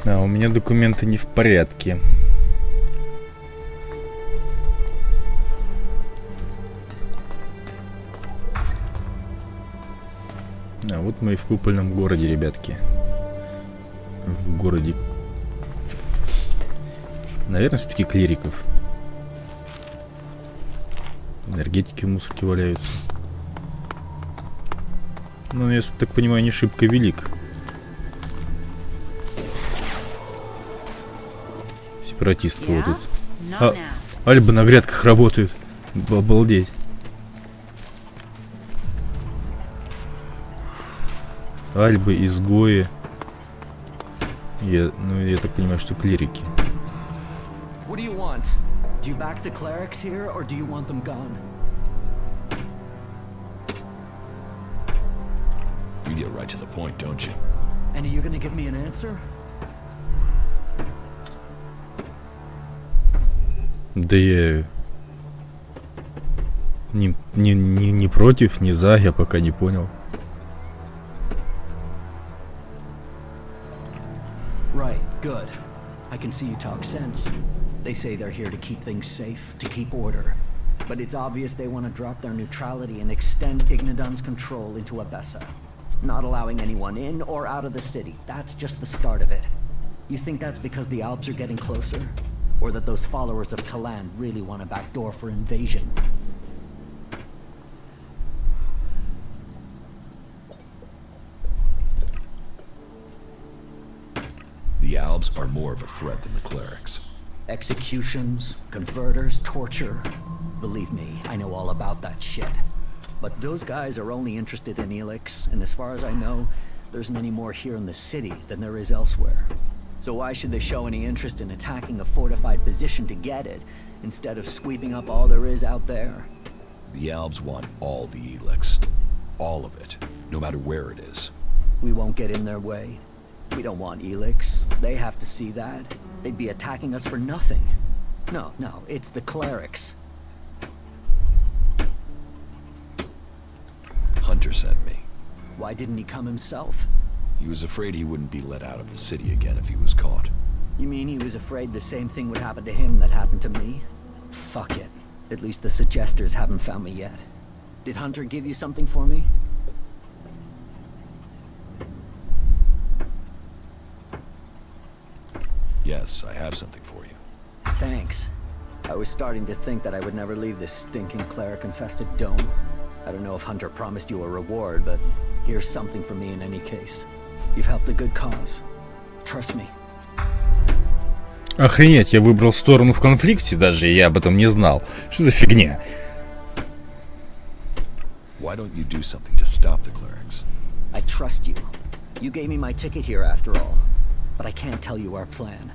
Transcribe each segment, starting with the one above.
А, у меня документы не в порядке. А вот мы и в купольном городе, ребятки. В городе. Наверное, все-таки клириков. Энергетики в мусорке валяются. Ну, я так понимаю, не шибко велик. Сепаратистка вот тут. Альбы на грядках работают. Обалдеть. Альбы, изгои. Я так понимаю, что клирики. What do you want? Do you back the clerics here, or do you want them gone? You get right to the point, don't you? And are you gonna give me an answer? Да я не против, не за, я пока не понял. Right, good. I can see you talk sense. They say they're here to keep things safe, to keep order. But it's obvious they want to drop their neutrality and extend Ignadon's control into Abessa. Not allowing anyone in or out of the city. That's just the start of it. You think that's because the Alps are getting closer? Or that those followers of Kalan really want a backdoor for invasion? The Albs are more of a threat than the clerics. Executions, converters, torture. Believe me, I know all about that shit. But those guys are only interested in ELEX, and as far as I know, there isn't any more here in the city than there is elsewhere. So why should they show any interest in attacking a fortified position to get it, instead of sweeping up all there is out there? The Albs want all the ELEX. All of it. No matter where it is. We won't get in their way. We don't want ELEX. They have to see that. They'd be attacking us for nothing. No, it's the clerics. Hunter sent me. Why didn't he come himself? He was afraid he wouldn't be let out of the city again if he was caught. You mean he was afraid the same thing would happen to him that happened to me? Fuck it. At least the suggesters haven't found me yet. Did Hunter give you something for me? Yes, I have something for you. Thanks. I was starting to think that I would never leave this stinking cleric-infested dome. I don't know if Hunter promised you a reward, but here's something for me in any case. You've helped a good cause. Trust me. Охренеть, я выбрал сторону в конфликте, даже я об этом не знал. Что за фигня? Why don't you do something to stop the clerics? I trust you. You gave me my ticket here after all. But I can't tell you our plan.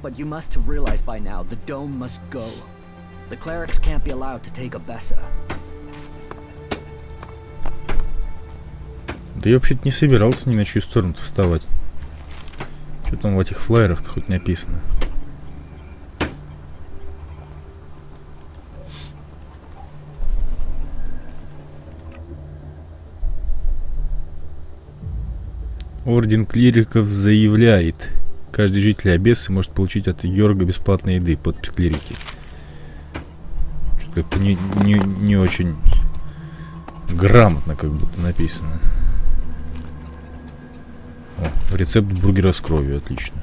But you must have realized by now the dome must go. The clerics can't be allowed to take Abessa. Да я вообще-то не собирался ни на чью сторону вставать. Что там в этих флайерах-то хоть написано? Орден клириков заявляет: каждый житель Абессы может получить от Йорга бесплатной еды. Подпись клирики. Что-то как-то не очень грамотно как будто написано. О, рецепт бургера с кровью, отлично.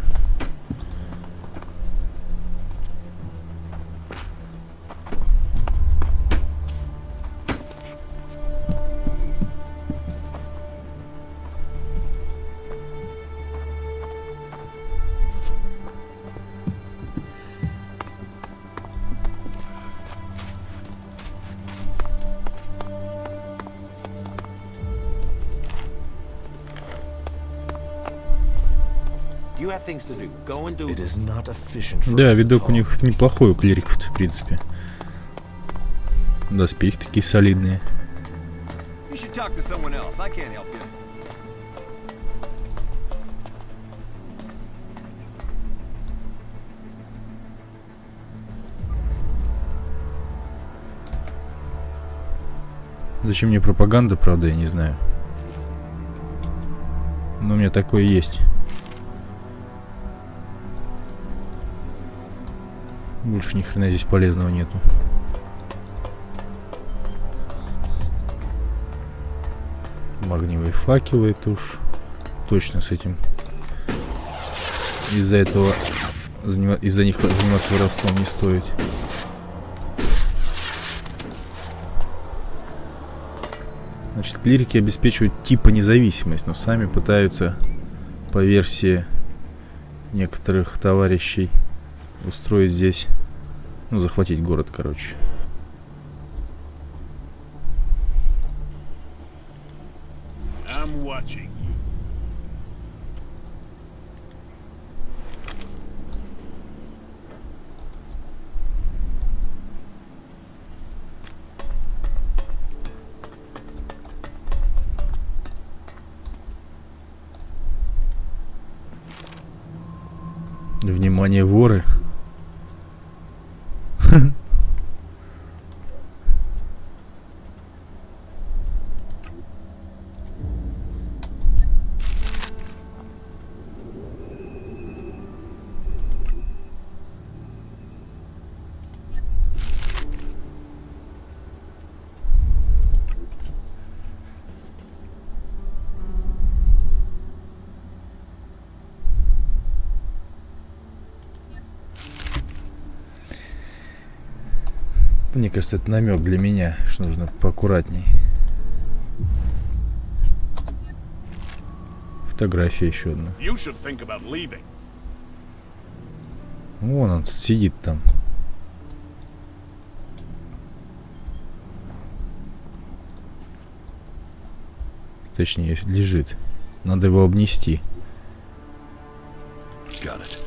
Да, видок у них неплохой, у клириков, в принципе. Доспехи такие солидные. Зачем мне пропаганда, правда, я не знаю. Но у меня такое есть. Больше ни хрена здесь полезного нету. Магниевые факелы, это уж точно с этим. Из-за этого из-за них заниматься воровством не стоит. Значит, клирики обеспечивают типа независимость, но сами пытаются, по версии некоторых товарищей, устроить здесь, ну, захватить город, короче. I'm watching. Внимание, воры. Мне кажется, это намек для меня, что нужно поаккуратней. Фотография еще одна. You should think about leaving. Вон он сидит там. Точнее, лежит. Надо его обнести. Got it.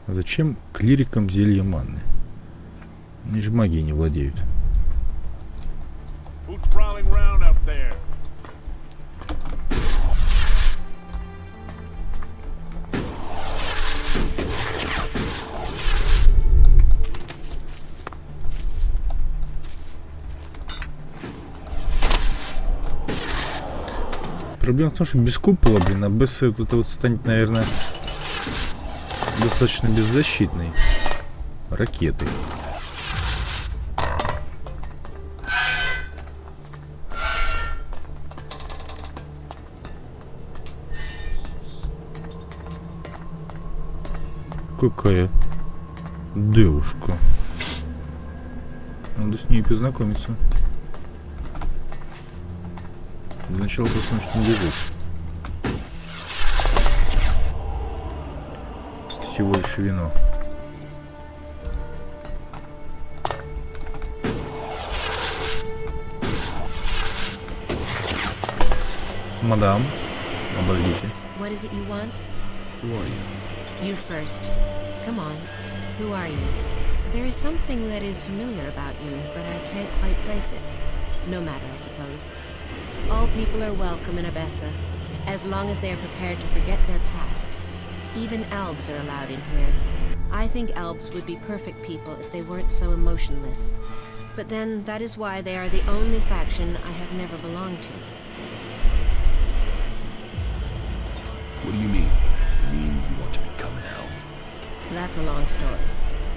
Зачем клирикам зелье манны? Они же магией не владеют. Who's prowling around up there? Проблема в том, что без купола, блин, а БС вот это вот станет, наверное, достаточно беззащитной ракетой. Какая девушка. Надо с ней познакомиться. Для начала посмотрим, что он лежит. Всего лишь вино. Мадам, обождите. What is it you want? Who are you? You first. Come on. Who are you? There is something that is familiar about you, but I can't quite place it. No matter, I suppose. All people are welcome in Abessa, as long as they are prepared to forget their past. Even elves are allowed in here. I think elves would be perfect people if they weren't so emotionless. But then, that is why they are the only faction I have never belonged to. What do you mean? You mean you want to become an elf? That's a long story.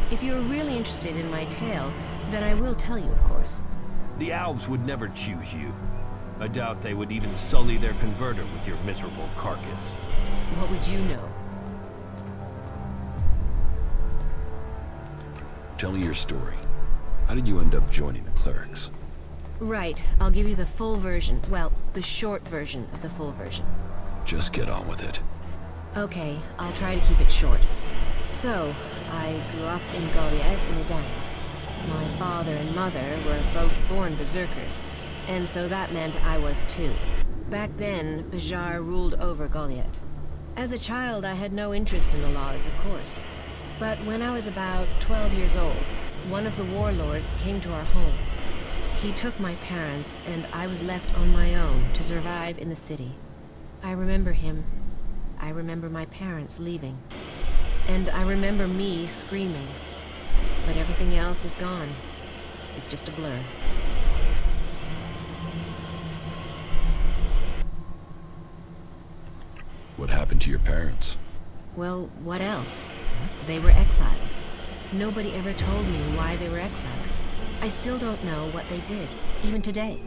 If you're really interested in my tale, then I will tell you, of course. The Alps would never choose you. I doubt they would even sully their converter with your miserable carcass. What would you know? Tell me your story. How did you end up joining the clerics? Right, I'll give you the full version. Well, the short version of the full version. Just get on with it. Okay, I'll try to keep it short. So, I grew up in Goliath in Edan. My father and mother were both born berserkers, and so that meant I was too. Back then, Bajar ruled over Goliath. As a child, I had no interest in the laws, of course. But when I was about 12 years old, one of the warlords came to our home. He took my parents, and I was left on my own to survive in the city. I remember him. I remember my parents leaving. And I remember me screaming. But everything else is gone. It's just a blur. What happened to your parents? Well, what else? They were exiled. Nobody ever told me why they were exiled. I still don't know what they did, even today.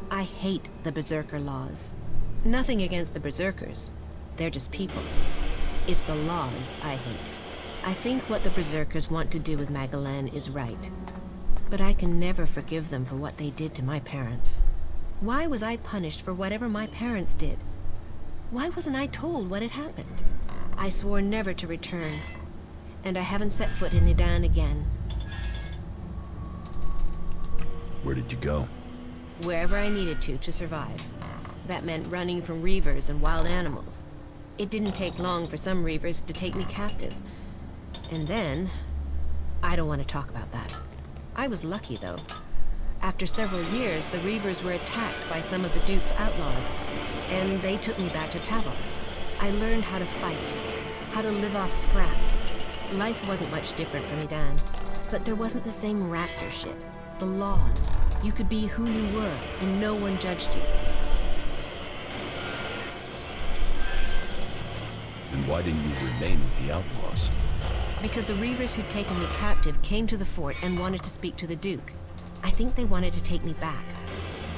I hate the Berserker laws. Nothing against the Berserkers. They're just people. It's the laws I hate. I think what the Berserkers want to do with Magalan is right. But I can never forgive them for what they did to my parents. Why was I punished for whatever my parents did? Why wasn't I told what had happened? I swore never to return, and I haven't set foot in Idan again. Where did you go? Wherever I needed to survive. That meant running from reavers and wild animals. It didn't take long for some reavers to take me captive. And then, I don't want to talk about that. I was lucky, though. After several years, the reavers were attacked by some of the Duke's outlaws, and they took me back to Tavar. I learned how to fight, how to live off scrapped. Life wasn't much different from Idan, but there wasn't the same raptor shit. The laws. You could be who you were, and no one judged you. And why didn't you remain with the outlaws? Because the reavers who'd taken me captive came to the fort and wanted to speak to the Duke. I think they wanted to take me back.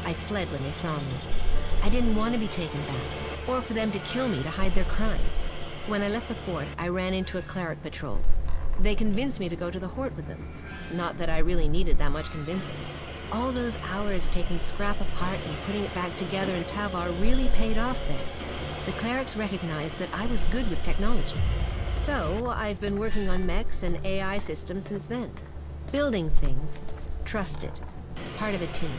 I fled when they saw me. I didn't want to be taken back, or for them to kill me to hide their crime. When I left the fort, I ran into a cleric patrol. They convinced me to go to the Hort with them. Not that I really needed that much convincing. All those hours taking scrap apart and putting it back together in Tavar really paid off then. The clerics recognized that I was good with technology. So, I've been working on mechs and AI systems since then. Building things. Trusted. Part of a team.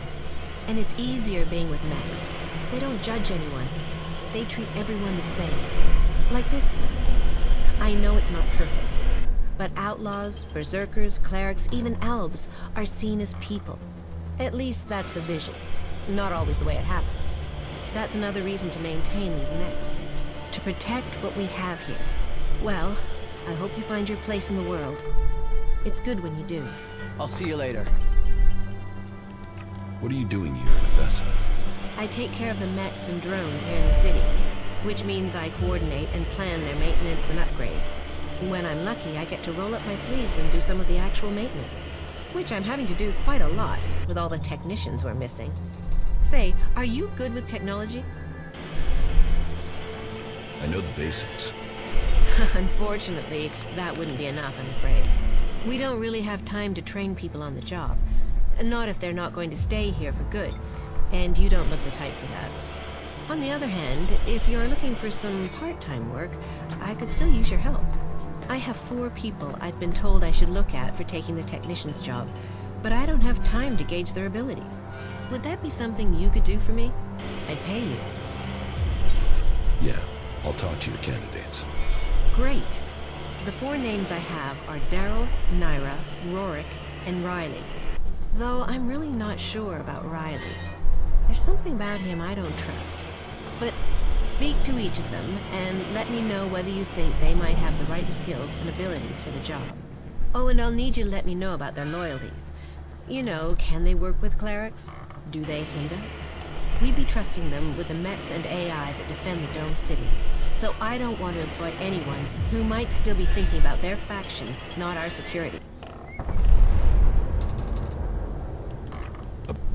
And it's easier being with mechs. They don't judge anyone. They treat everyone the same. Like this place. I know it's not perfect. But outlaws, berserkers, clerics, even elves are seen as people. At least that's the vision. Not always the way it happens. That's another reason to maintain these mechs. To protect what we have here. Well, I hope you find your place in the world. It's good when you do. I'll see you later. What are you doing here in Avessa? I take care of the mechs and drones here in the city, which means I coordinate and plan their maintenance and upgrades. When I'm lucky, I get to roll up my sleeves and do some of the actual maintenance, which I'm having to do quite a lot with all the technicians we're missing. Say, are you good with technology? I know the basics. Unfortunately, that wouldn't be enough, I'm afraid. We don't really have time to train people on the job. Not if they're not going to stay here for good, and you don't look the type for that. On the other hand, if you're looking for some part-time work, I could still use your help. I have 4 people I've been told I should look at for taking the technician's job, but I don't have time to gauge their abilities. Would that be something you could do for me? I'd pay you. Yeah, I'll talk to your candidates. Great. The 4 names I have are Daryl, Naira, Rorik, and Riley. Though I'm really not sure about Riley. There's something about him I don't trust. But speak to each of them and let me know whether you think they might have the right skills and abilities for the job. Oh, and I'll need you to let me know about their loyalties. You know, can they work with clerics? Do they hate us? We'd be trusting them with the mechs and AI that defend the Dome City. So I don't want to employ anyone who might still be thinking about their faction, not our security.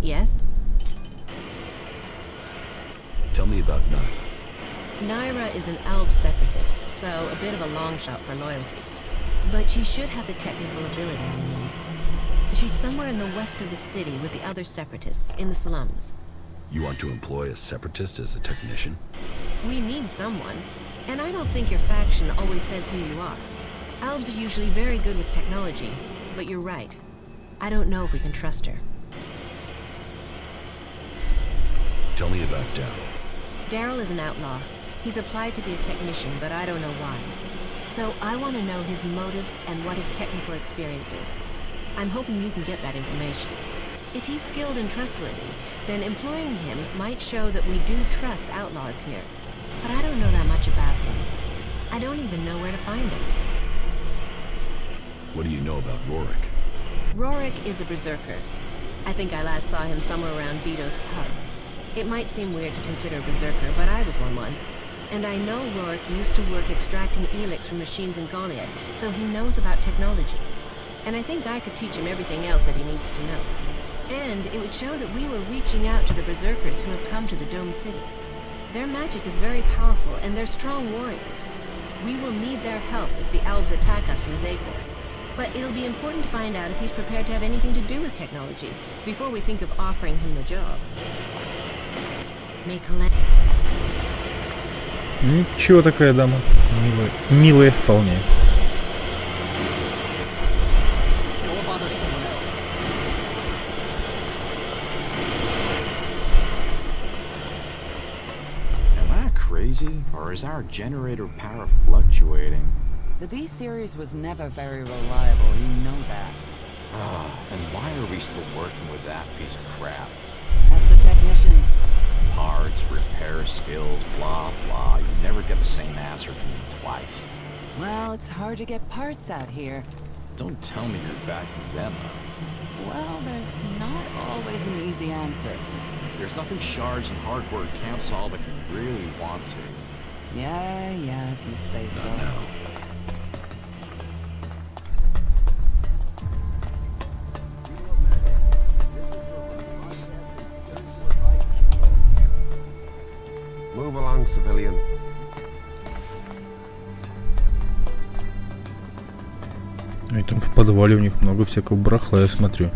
Yes? Tell me about Naira. Naira is an Alb separatist, so a bit of a long shot for loyalty. But she should have the technical ability we need. She's somewhere in the west of the city with the other separatists, in the slums. You want to employ a separatist as a technician? We need someone, and I don't think your faction always says who you are. Albs are usually very good with technology, but you're right. I don't know if we can trust her. Tell me about Daryl. Daryl is an outlaw. He's applied to be a technician, but I don't know why. So I want to know his motives and what his technical experience is. I'm hoping you can get that information. If he's skilled and trustworthy, then employing him might show that we do trust outlaws here. But I don't know that much about him. I don't even know where to find him. What do you know about Rorik? Rorik is a berserker. I think I last saw him somewhere around Vito's pub. It might seem weird to consider a berserker, but I was one once. And I know Rorik used to work extracting ELEX from machines in Goliad, so he knows about technology. And I think I could teach him everything else that he needs to know. And it would show that we were reaching out to the berserkers who have come to the Dome City. Their magic is very powerful, and they're strong warriors. We will need their help if the elves attack us from Zakor. But it'll be important to find out if he's prepared to have anything to do with technology, before we think of offering him the job. Make a Ничего такая дама. Милая, милая вполне. Crazy? Or is our generator power fluctuating? The B-series was never very reliable, you know that. Then why are we still working with that piece of crap? As the technicians. Parts, repair skills, blah blah. You never get the same answer from me twice. Well, it's hard to get parts out here. Don't tell me you're backing them up. Well, there's not always an easy answer. There's nothing shards and hard work can't solve if you really want to. Yeah, if you say so. No. Move along, civilian. И там в подвале у них много всякого барахла, я смотрю.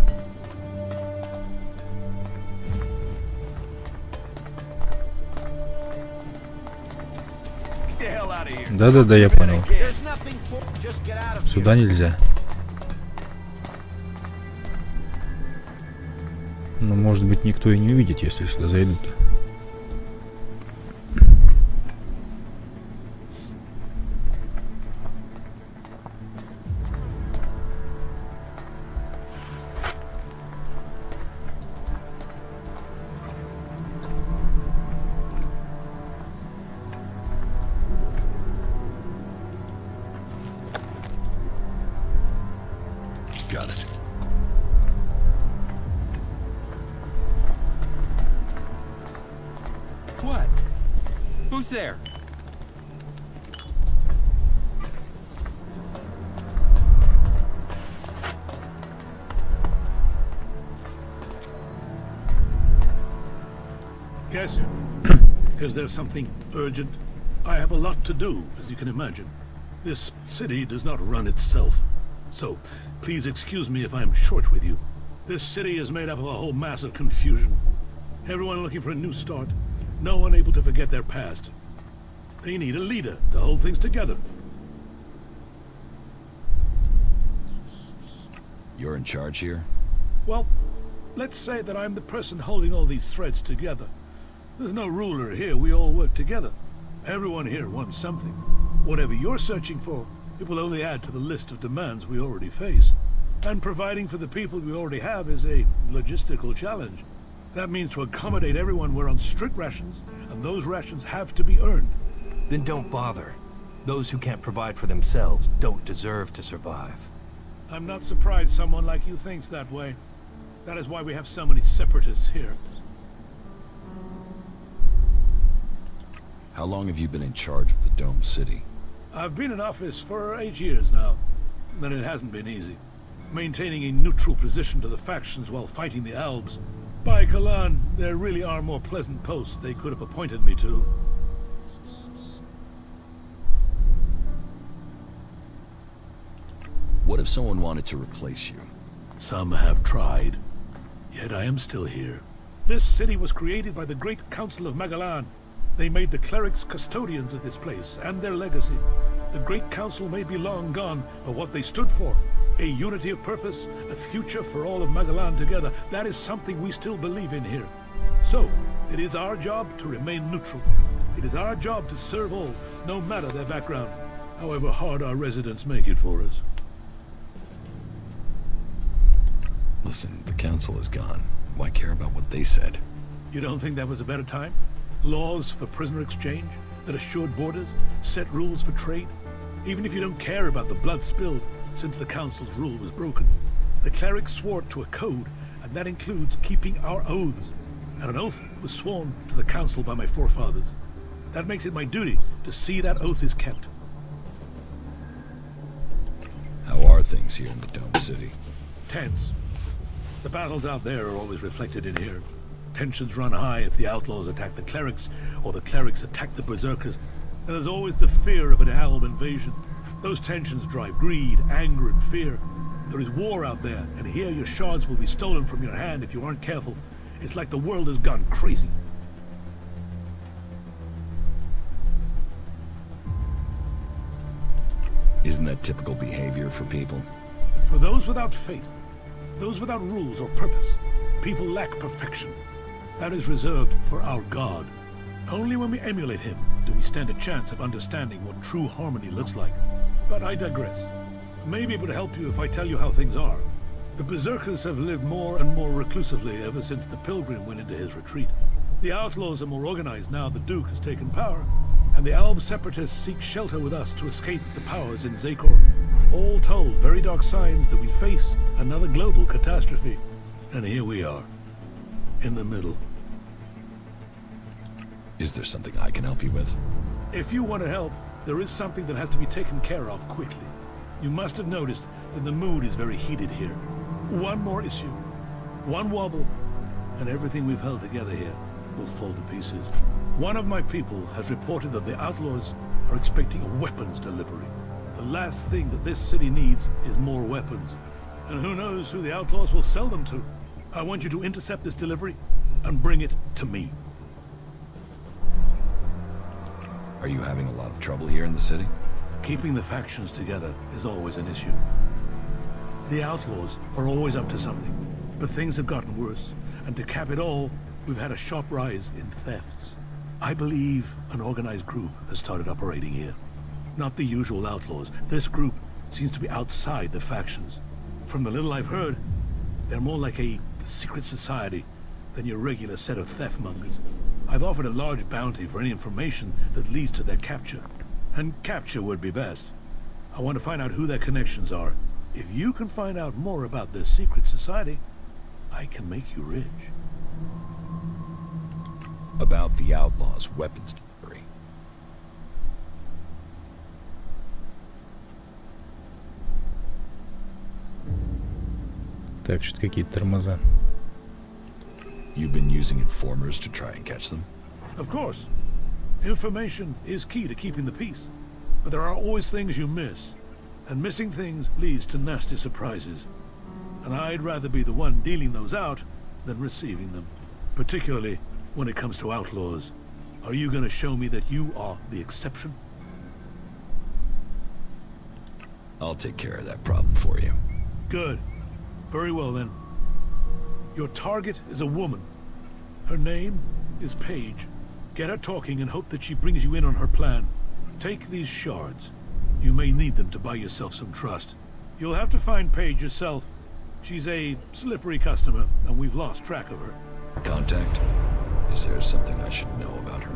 Да-да-да, я понял. Сюда нельзя. Но, может быть, никто и не увидит, если сюда зайдут. Got it. What? Who's there? Yes? Is there something urgent? I have a lot to do, as you can imagine. This city does not run itself. So, please excuse me if I'm short with you. This city is made up of a whole mass of confusion. Everyone looking for a new start. No one able to forget their past. They need a leader to hold things together. You're in charge here? Well, let's say that I'm the person holding all these threads together. There's no ruler here, we all work together. Everyone here wants something. Whatever you're searching for, it will only add to the list of demands we already face. And providing for the people we already have is a logistical challenge. That means to accommodate everyone we're on strict rations, and those rations have to be earned. Then don't bother. Those who can't provide for themselves don't deserve to survive. I'm not surprised someone like you thinks that way. That is why we have so many separatists here. How long have you been in charge of the Dome City? I've been in office for 8 years now, and it hasn't been easy. Maintaining a neutral position to the factions while fighting the Albs. By Kalan, there really are more pleasant posts they could have appointed me to. What if someone wanted to replace you? Some have tried, yet I am still here. This city was created by the Great Council of Magalan. They made the clerics custodians of this place and their legacy. The Great Council may be long gone, but what they stood for, a unity of purpose, a future for all of Magalan together, that is something we still believe in here. So, it is our job to remain neutral. It is our job to serve all, no matter their background, however hard our residents make it for us. Listen, the council is gone. Why care about what they said? You don't think that was a better time? Laws for prisoner exchange that assured borders, set rules for trade. Even if you don't care about the blood spilled, since the council's rule was broken. The clerics swore to a code, and that includes keeping our oaths. And an oath was sworn to the council by my forefathers. That makes it my duty to see that oath is kept. How are things here in the Dome City? Tense. The battles out there are always reflected in here. Tensions run high if the outlaws attack the clerics, or the clerics attack the berserkers. And there's always the fear of an alb invasion. Those tensions drive greed, anger, and fear. There is war out there, and here your shards will be stolen from your hand if you aren't careful. It's like the world has gone crazy. Isn't that typical behavior for people? For those without faith, those without rules or purpose, people lack perfection. That is reserved for our God. Only when we emulate him do we stand a chance of understanding what true harmony looks like. But I digress. Maybe it would help you if I tell you how things are. The berserkers have lived more and more reclusively ever since the pilgrim went into his retreat. The outlaws are more organized now the Duke has taken power, and the Alb separatists seek shelter with us to escape the powers in Zakor. All told, very dark signs that we face another global catastrophe. And here we are, in the middle. Is there something I can help you with? If you want to help, there is something that has to be taken care of quickly. You must have noticed that the mood is very heated here. One more issue, one wobble, and everything we've held together here will fall to pieces. One of my people has reported that the outlaws are expecting a weapons delivery. The last thing that this city needs is more weapons. And who knows who the outlaws will sell them to. I want you to intercept this delivery and bring it to me. Are you having a lot of trouble here in the city? Keeping the factions together is always an issue. The outlaws are always up to something, but things have gotten worse, and to cap it all, we've had a sharp rise in thefts. I believe an organized group has started operating here. Not the usual outlaws. This group seems to be outside the factions. From the little I've heard, they're more like a secret society than your regular set of theft mongers. I've offered a large bounty for any information that leads to their capture. And capture would be best. I want to find out who their connections are. If you can find out more about this secret society, I can make you rich. About the outlaws' weapons delivery. Так, что-то какие-то тормоза. You've been using informers to try and catch them? Of course. Information is key to keeping the peace. But there are always things you miss. And missing things leads to nasty surprises. And I'd rather be the one dealing those out than receiving them. Particularly when it comes to outlaws. Are you going to show me that you are the exception? I'll take care of that problem for you. Good. Very well then. Your target is a woman. Her name is Paige. Get her talking and hope that she brings you in on her plan. Take these shards. You may need them to buy yourself some trust. You'll have to find Paige yourself. She's a slippery customer, and we've lost track of her. Contact? Is there something I should know about her?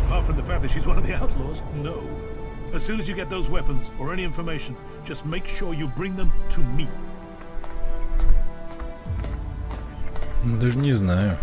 Apart from the fact that she's one of the outlaws, no. As soon as you get those weapons, or any information, just make sure you bring them to me. Ну, даже не знаю.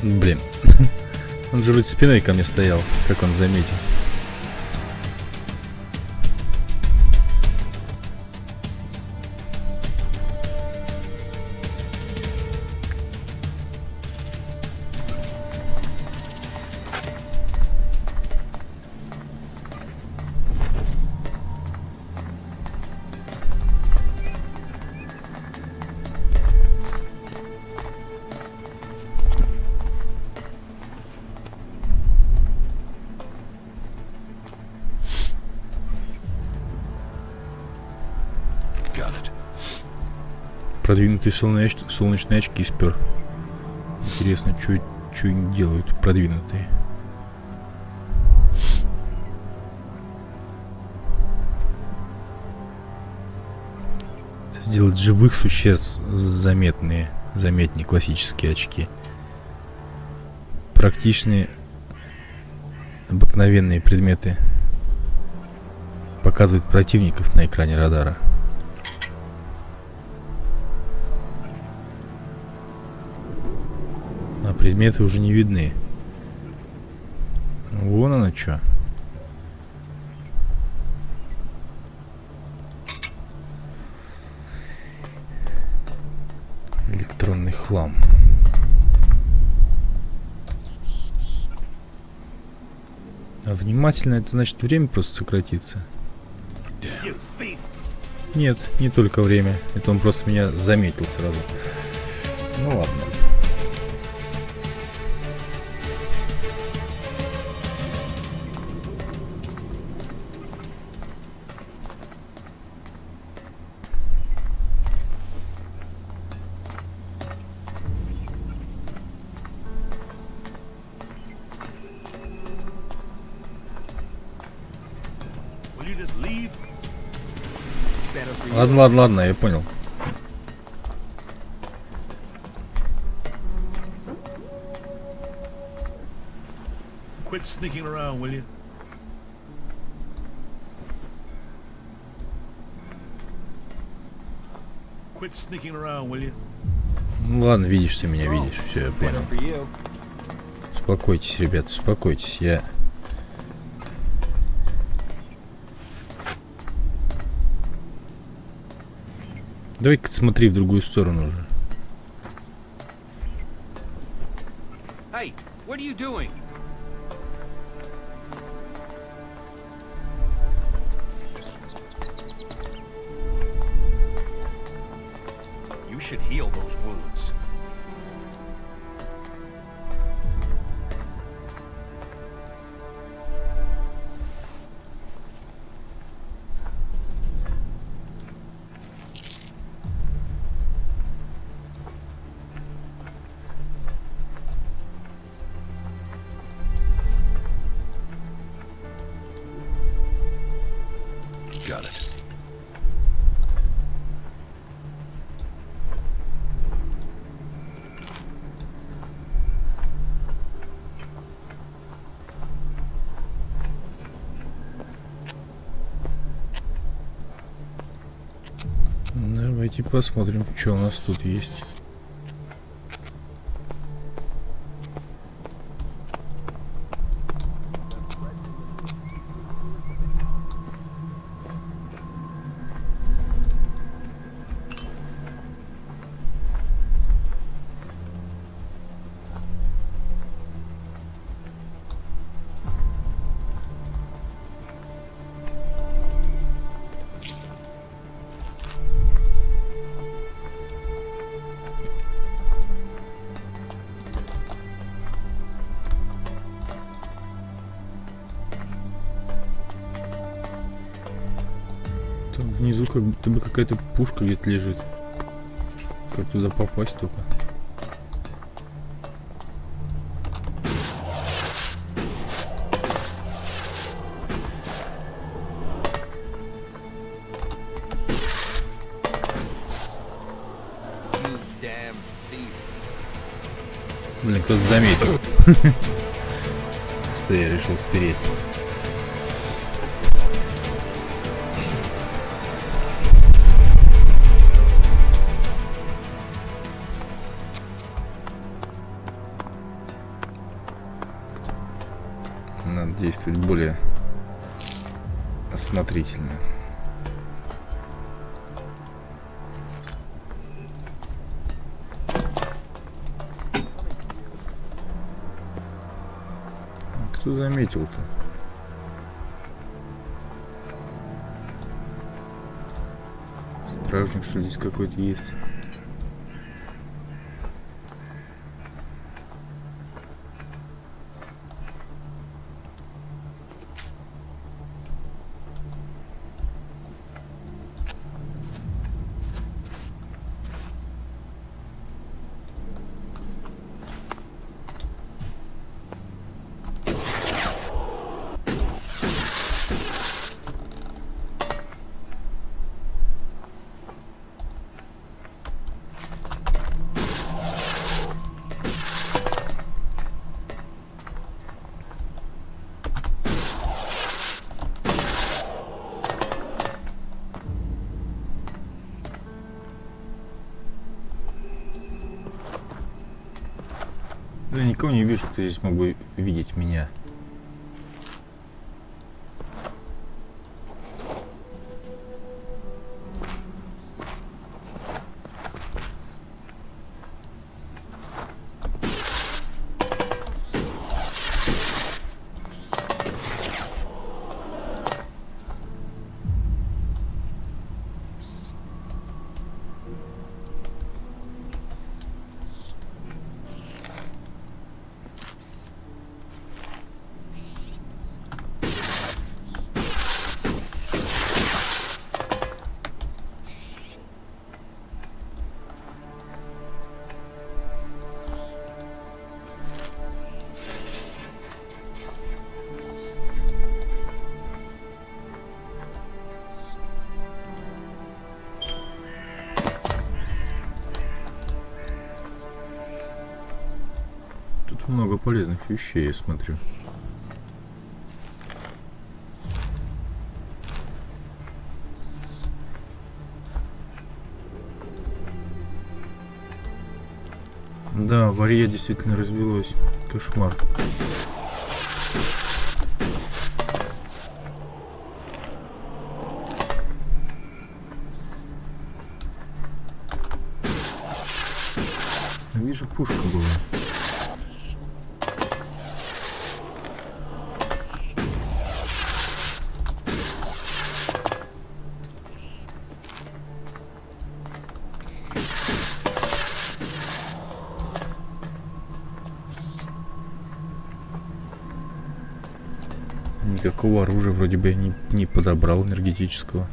Блин. Он же вроде спиной ко мне стоял, как он заметил. Продвинутые солнечные очки спер. Интересно, что они делают продвинутые. Сделать живых существ заметнее классические очки. Практичные обыкновенные предметы показывают противников на экране радара. А предметы уже не видны. Вон оно что. Электронный хлам. А внимательно, это значит время просто сократится. Нет, не только время. Это он просто меня заметил сразу. Ну ладно. Ладно, я понял. Quit sneaking around, will you? Quit sneaking around, will you? Ну ладно, видишь, ты меня видишь. Все, я понял. Успокойтесь, ребята, успокойтесь. Я... Давай-ка смотри в другую сторону уже. Hey, what are you doing? You should heal those wounds. Got it. Давайте посмотрим, что у нас тут есть. Там внизу как будто бы какая-то пушка где-то лежит. Как туда попасть только? Блин, кто-то заметил, что я решил спереть. действовать более осмотрительно. Кто заметил-то? Стражник, что ли, здесь какой-то есть? Я никого не вижу, кто здесь мог бы видеть меня. Много полезных вещей, я смотрю. Да, варье действительно развелось. Кошмар. Вижу, пушка была. Никакого оружия вроде бы я не подобрал энергетического.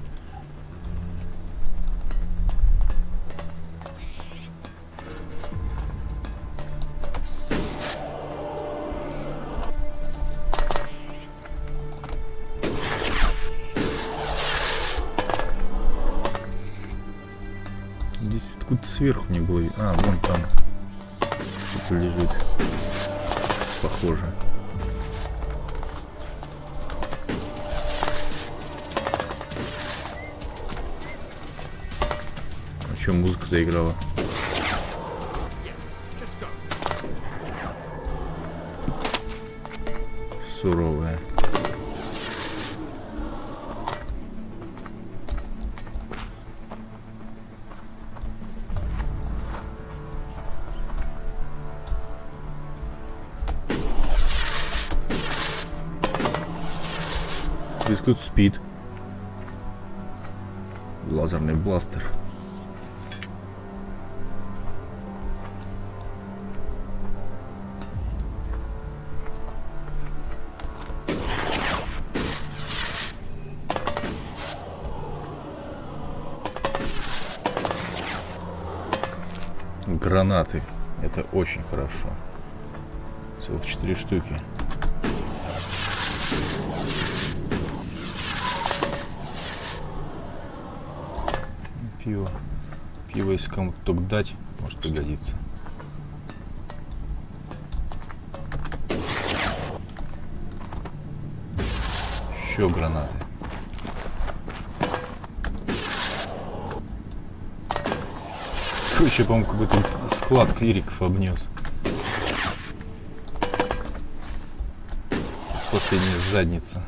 Здесь откуда-то сверху не было. А, вон там что-то лежит. Похоже. Что, музыка заиграла? Суровая. Здесь кто-то спит. Лазерный бластер. Гранаты. Это очень хорошо. Целых 4 штуки. Пиво. Пиво, если кому-то только дать, может пригодиться. Еще гранаты. Короче, по-моему, какой-то склад клириков обнес. последняя задница.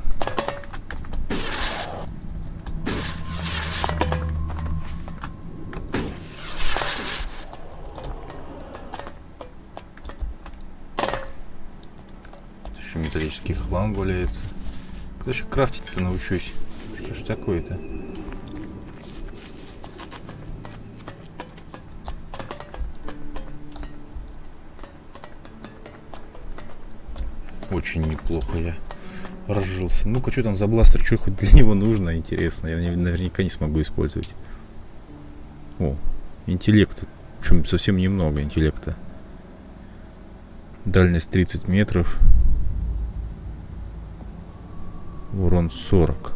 Еще металлический хлам валяется. Когда же крафтить-то научусь? Что ж такое-то? Очень неплохо я разжился. Ну-ка, что там за бластер? Что хоть для него нужно? Интересно. Я наверняка не смогу использовать. О, интеллект. Причем совсем немного интеллекта. Дальность 30 метров. Урон 40.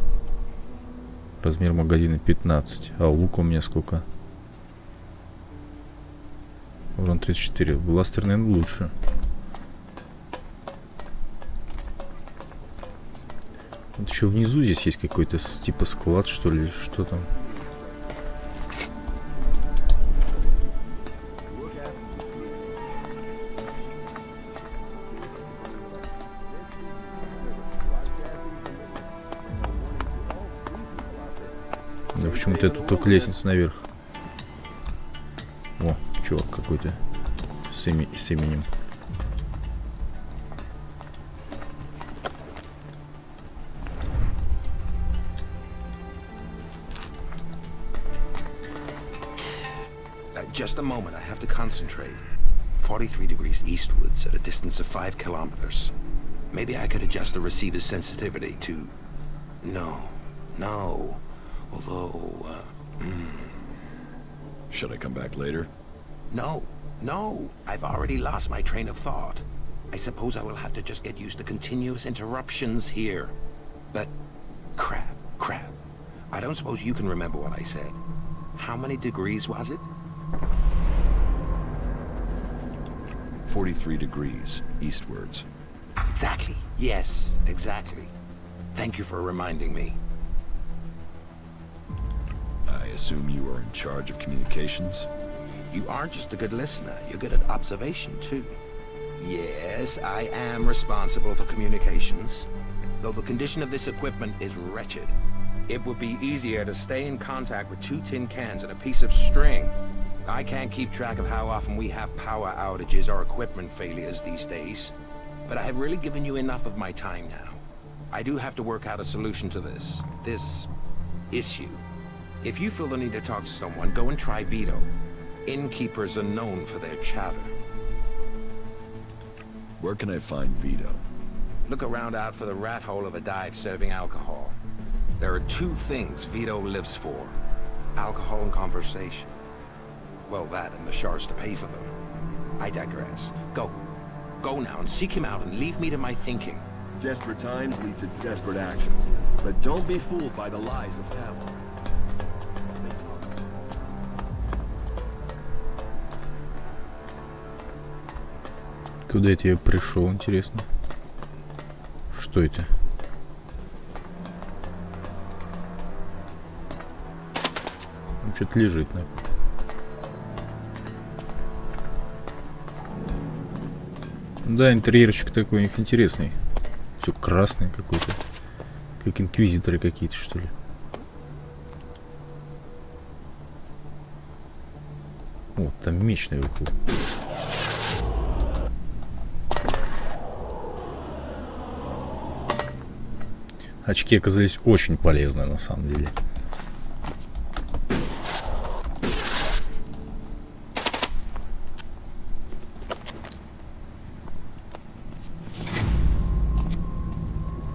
Размер магазина 15. А лука у меня сколько? Урон 34. Бластер, наверное, лучше. Вот еще внизу здесь есть какой-то типа склад, что ли, что там. Да почему-то тут только лестница наверх. О, чувак какой-то с именем. Just a moment, I have to concentrate. 43 degrees eastwards at a distance of 5 kilometers. Maybe I could adjust the receiver's sensitivity to... No. Although, Should I come back later? No. I've already lost my train of thought. I suppose I will have to just get used to continuous interruptions here. But, crap. I don't suppose you can remember what I said. How many degrees was it? 43 degrees eastwards. Exactly. Yes, exactly. Thank you for reminding me. I assume you are in charge of communications? You aren't just a good listener, you're good at observation too. Yes, I am responsible for communications. Though the condition of this equipment is wretched. It would be easier to stay in contact with 2 tin cans and a piece of string. I can't keep track of how often we have power outages or equipment failures these days. But I have really given you enough of my time now. I do have to work out a solution to this issue. If you feel the need to talk to someone, go and try Vito. Innkeepers are known for their chatter. Where can I find Vito? Look around out for the rat hole of a dive serving alcohol. There are 2 things Vito lives for. Alcohol and conversation. Well, that and the shards to pay for them. I digress. Go now and seek him out and leave me to my thinking. Desperate times lead to desperate actions. But don't be fooled by the lies of talent. Куда это я пришел, интересно? Что это? Там что-то лежит, наверное. Да, интерьерчик такой у них интересный. Все красное какое-то. Как инквизиторы какие-то, что ли. Вот, там меч наверху. Очки оказались очень полезны, на самом деле.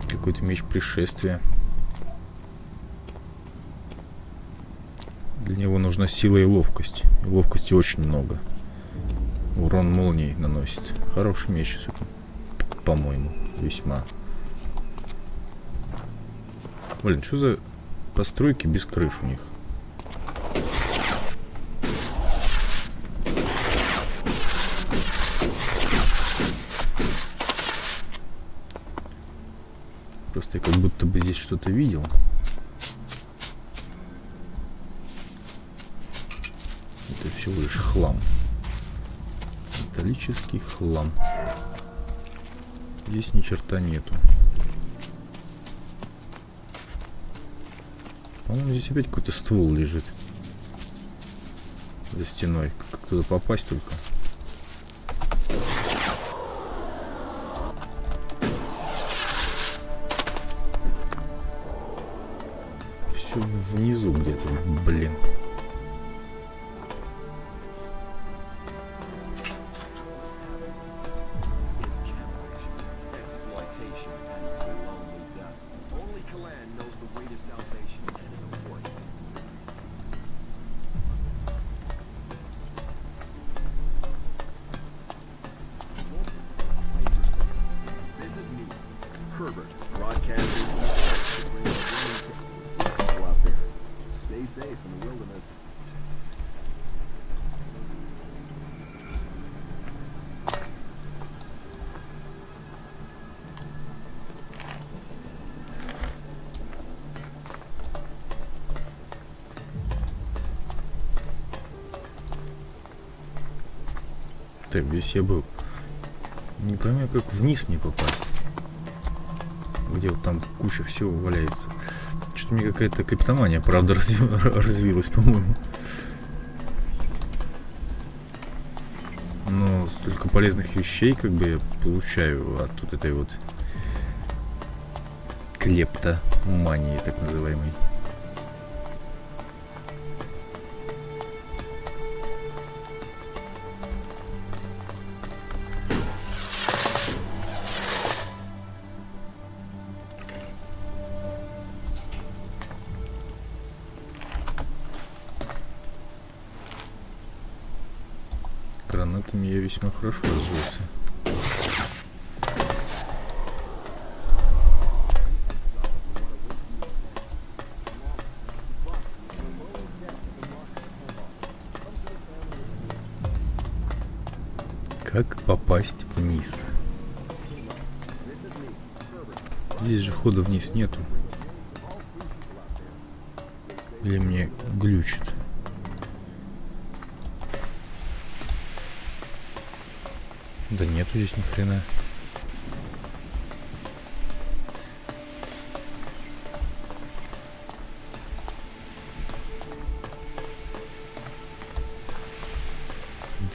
Какой-то меч пришествия. Для него нужна сила и ловкость. И ловкости очень много. Урон молнией наносит. Хороший меч, по-моему, весьма. Блин, что за постройки без крыш у них? Просто я как будто бы здесь что-то видел. Это всего лишь хлам. Металлический хлам. Здесь ни черта нету. По-моему, здесь опять какой-то ствол лежит. За стеной. Как туда попасть только? Все внизу где-то, блин. Так, здесь я был. Не понимаю, как вниз мне попасть. Где вот там куча всего валяется. Что-то мне какая-то криптомания, правда, развилась, по-моему. Но столько полезных вещей, как бы, я получаю от вот этой вот клептомании, так называемой. Гранатами я весьма хорошо разжился. Как попасть вниз? Здесь же хода вниз нету. Или мне глючит? Да нету здесь ни хрена.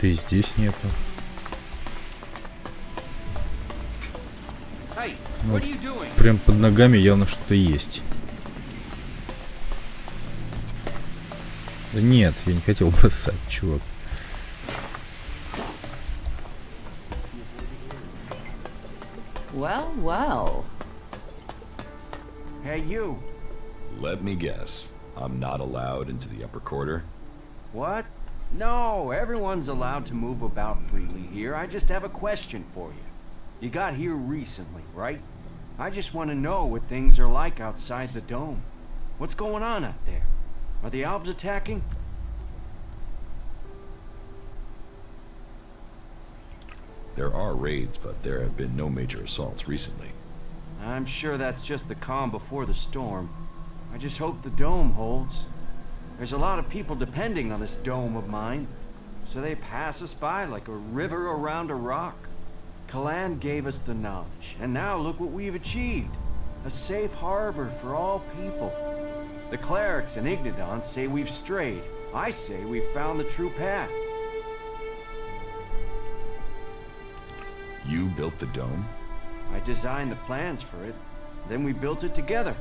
Да и здесь нету. Ну, прям под ногами явно что-то есть. Да нет, я не хотел бросать, чувак. Well, well. Hey, you. Let me guess. I'm not allowed into the upper quarter? What? No, everyone's allowed to move about freely here. I just have a question for you. You got here recently, right? I just want to know what things are like outside the dome. What's going on out there? Are the Alps attacking? There are raids, but there have been no major assaults recently. I'm sure that's just the calm before the storm. I just hope the dome holds. There's a lot of people depending on this dome of mine, so they pass us by like a river around a rock. Kalan gave us the knowledge, and now look what we've achieved. A safe harbor for all people. The clerics and Ignidons say we've strayed. I say we've found the true path. You built the dome? I designed the plans for it, then we built it together.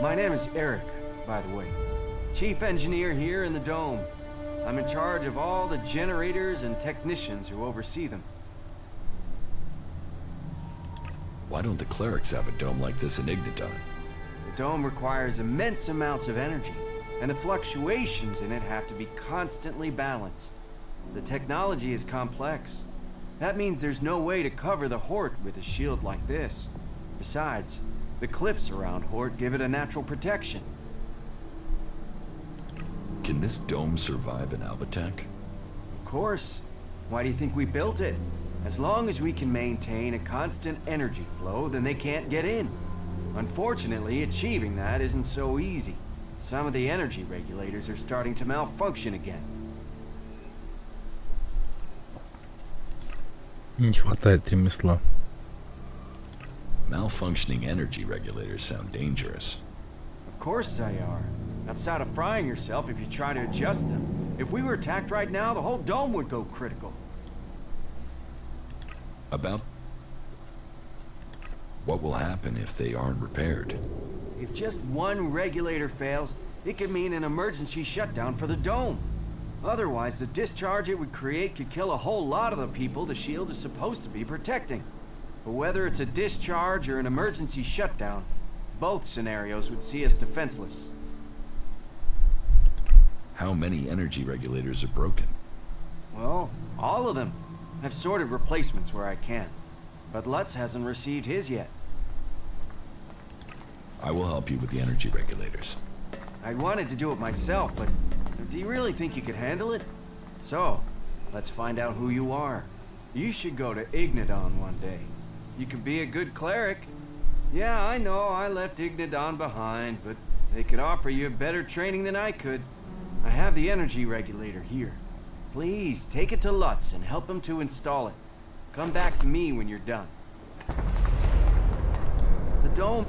My name is Eric, by the way. Chief engineer here in the dome. I'm in charge of all the generators and technicians who oversee them. Why don't the clerics have a dome like this in Ignidon? The dome requires immense amounts of energy, and the fluctuations in it have to be constantly balanced. The technology is complex. That means there's no way to cover the Hort with a shield like this. Besides, the cliffs around Hort give it a natural protection. Can this dome survive an Alb attack? Of course. Why do you think we built it? As long as we can maintain a constant energy flow, then they can't get in. Unfortunately, achieving that isn't so easy. Some of the energy regulators are starting to malfunction again. Не хватает ремесла. Malfunctioning energy regulators sound dangerous. Of course they are. outside of frying yourself if you try to adjust them. If we were attacked right now, the whole dome would go critical. About what will happen if they aren't repaired? If just one regulator fails, it could mean an emergency shutdown for the dome. Otherwise, the discharge it would create could kill a whole lot of the people the shield is supposed to be protecting. But whether it's a discharge or an emergency shutdown, both scenarios would see us defenseless. How many energy regulators are broken? Well, all of them. I've sorted replacements where I can. But Lutz hasn't received his yet. I will help you with the energy regulators. I wanted to do it myself, but do you really think you could handle it? So, let's find out who you are. You should go to Ignadon one day. You could be a good cleric. Yeah, I know I left Ignadon behind, but they could offer you better training than I could. I have the energy regulator here. Please, take it to Lutz and help him to install it. Come back to me when you're done. The dome...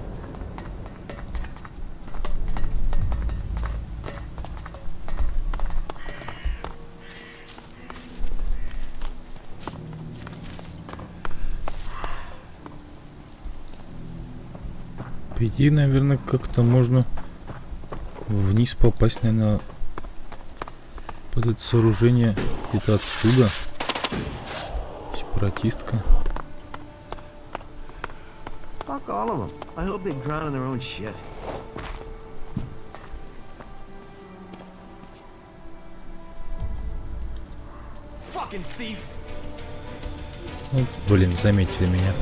По идее, наверное, как-то можно вниз попасть, наверное, под это сооружение где-то отсюда. Сепаратистка. Fuck all of them. I hope they drown in their own shit. Fucking thief. Ну, блин, заметили меня.